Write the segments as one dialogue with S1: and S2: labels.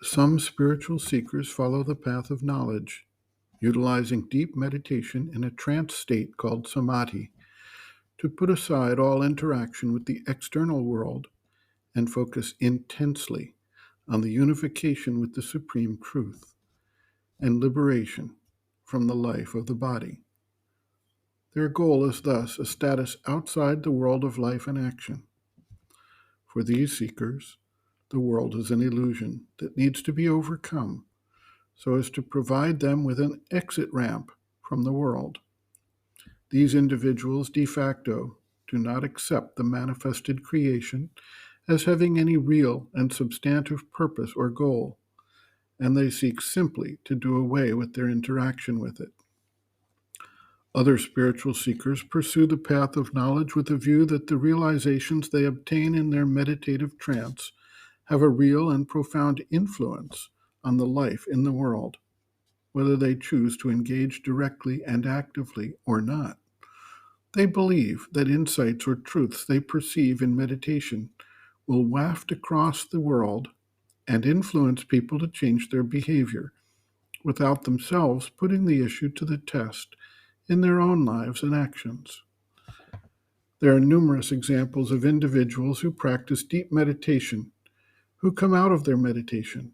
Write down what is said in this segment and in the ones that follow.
S1: Some spiritual seekers follow the path of knowledge, utilizing deep meditation in a trance state called samadhi to put aside all interaction with the external world and focus intensely on the unification with the supreme truth and liberation from the life of the body. Their goal is thus a status outside the world of life and action. For these seekers, the world is an illusion that needs to be overcome so as to provide them with an exit ramp from the world. These individuals de facto do not accept the manifested creation as having any real and substantive purpose or goal, and they seek simply to do away with their interaction with it. Other spiritual seekers pursue the path of knowledge with a view that the realizations they obtain in their meditative trance have a real and profound influence on the life in the world, whether they choose to engage directly and actively or not. They believe that insights or truths they perceive in meditation will waft across the world and influence people to change their behavior without themselves putting the issue to the test in their own lives and actions. There are numerous examples of individuals who practice deep meditation who come out of their meditation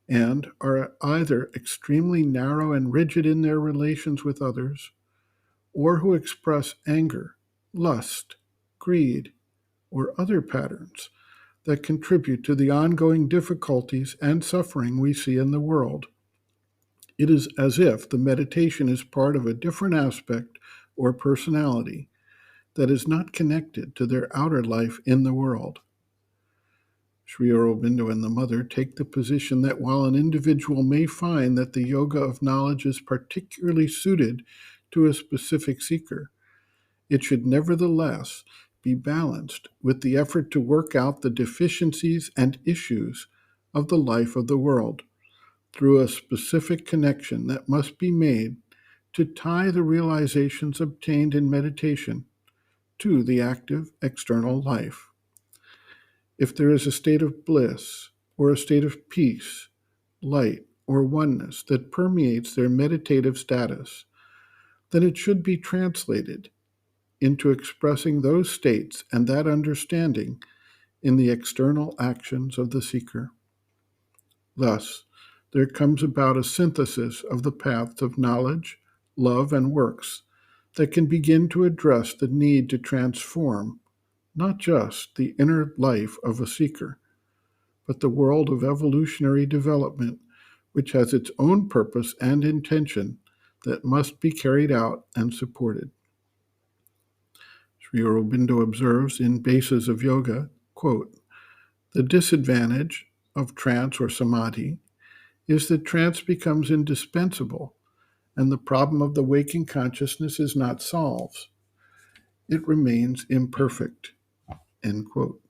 S1: and are either extremely narrow and rigid in their relations with others, or who express anger, lust, greed, or other patterns that contribute to the ongoing difficulties and suffering we see in the world. It is as if the meditation is part of a different aspect or personality that is not connected to their outer life in the world. Sri Aurobindo and the Mother take the position that while an individual may find that the yoga of knowledge is particularly suited to a specific seeker, it should nevertheless be balanced with the effort to work out the deficiencies and issues of the life of the world through a specific connection that must be made to tie the realizations obtained in meditation to the active external life. If there is a state of bliss or a state of peace, light, or oneness that permeates their meditative status, then it should be translated into expressing those states and that understanding in the external actions of the seeker. Thus, there comes about a synthesis of the paths of knowledge, love, and works that can begin to address the need to transform not just the inner life of a seeker, but the world of evolutionary development, which has its own purpose and intention that must be carried out and supported. Sri Aurobindo observes in Bases of Yoga, quote, "The disadvantage of trance or samadhi is that trance becomes indispensable and the problem of the waking consciousness is not solved. It remains imperfect." End quote.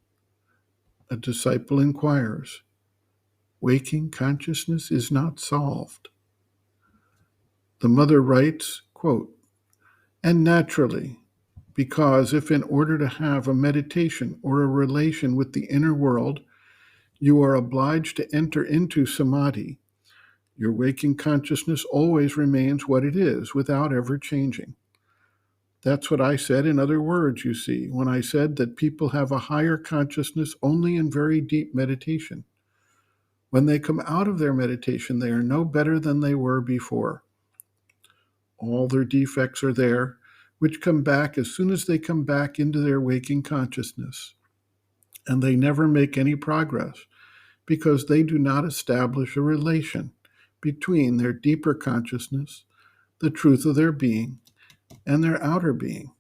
S1: A disciple inquires, waking consciousness is not solved. The Mother writes, quote, "And naturally, because if in order to have a meditation or a relation with the inner world, you are obliged to enter into samadhi, your waking consciousness always remains what it is without ever changing." That's what I said in other words, you see, when I said that people have a higher consciousness only in very deep meditation. When they come out of their meditation, they are no better than they were before. All their defects are there, which come back as soon as they come back into their waking consciousness. And they never make any progress because they do not establish a relation between their deeper consciousness, the truth of their being, and their outer being.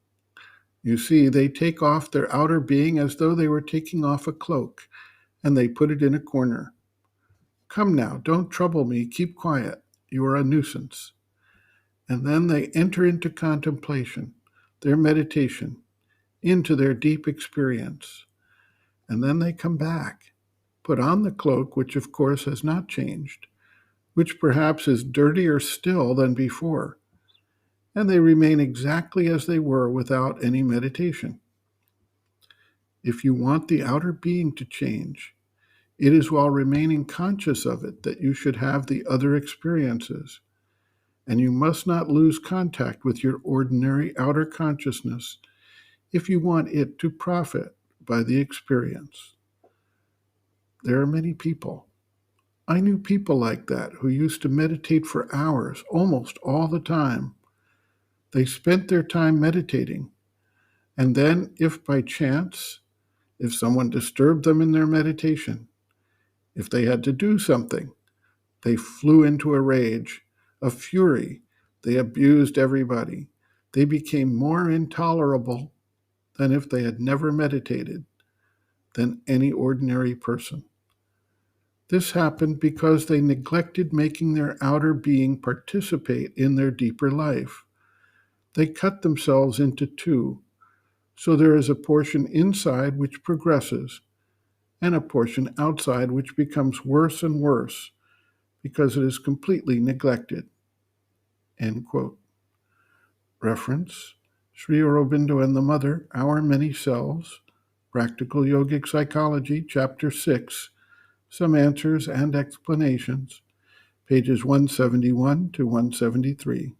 S1: You see, they take off their outer being as though they were taking off a cloak, and they put it in a corner. "Come now, don't trouble me, keep quiet, you are a nuisance." And then they enter into contemplation, their meditation, into their deep experience. And then they come back, put on the cloak, which of course has not changed, which perhaps is dirtier still than before, and they remain exactly as they were without any meditation. If you want the outer being to change, It is while remaining conscious of it that you should have the other experiences, and you must not lose contact with your ordinary outer consciousness if you want it to profit by the experience. There are many people. I knew people like that who used to meditate for hours, almost all the time. They spent their time meditating, and then, if by chance, if someone disturbed them in their meditation, if they had to do something, they flew into a rage, a fury. They abused everybody. They became more intolerable than if they had never meditated, than any ordinary person. This happened because they neglected making their outer being participate in their deeper life. They cut themselves into two, so there is a portion inside which progresses, and a portion outside which becomes worse and worse because it is completely neglected. End quote. Reference: Sri Aurobindo and the Mother, Our Many Selves, Practical Yogic Psychology, Chapter 6, Some Answers and Explanations, pages 171 to 173.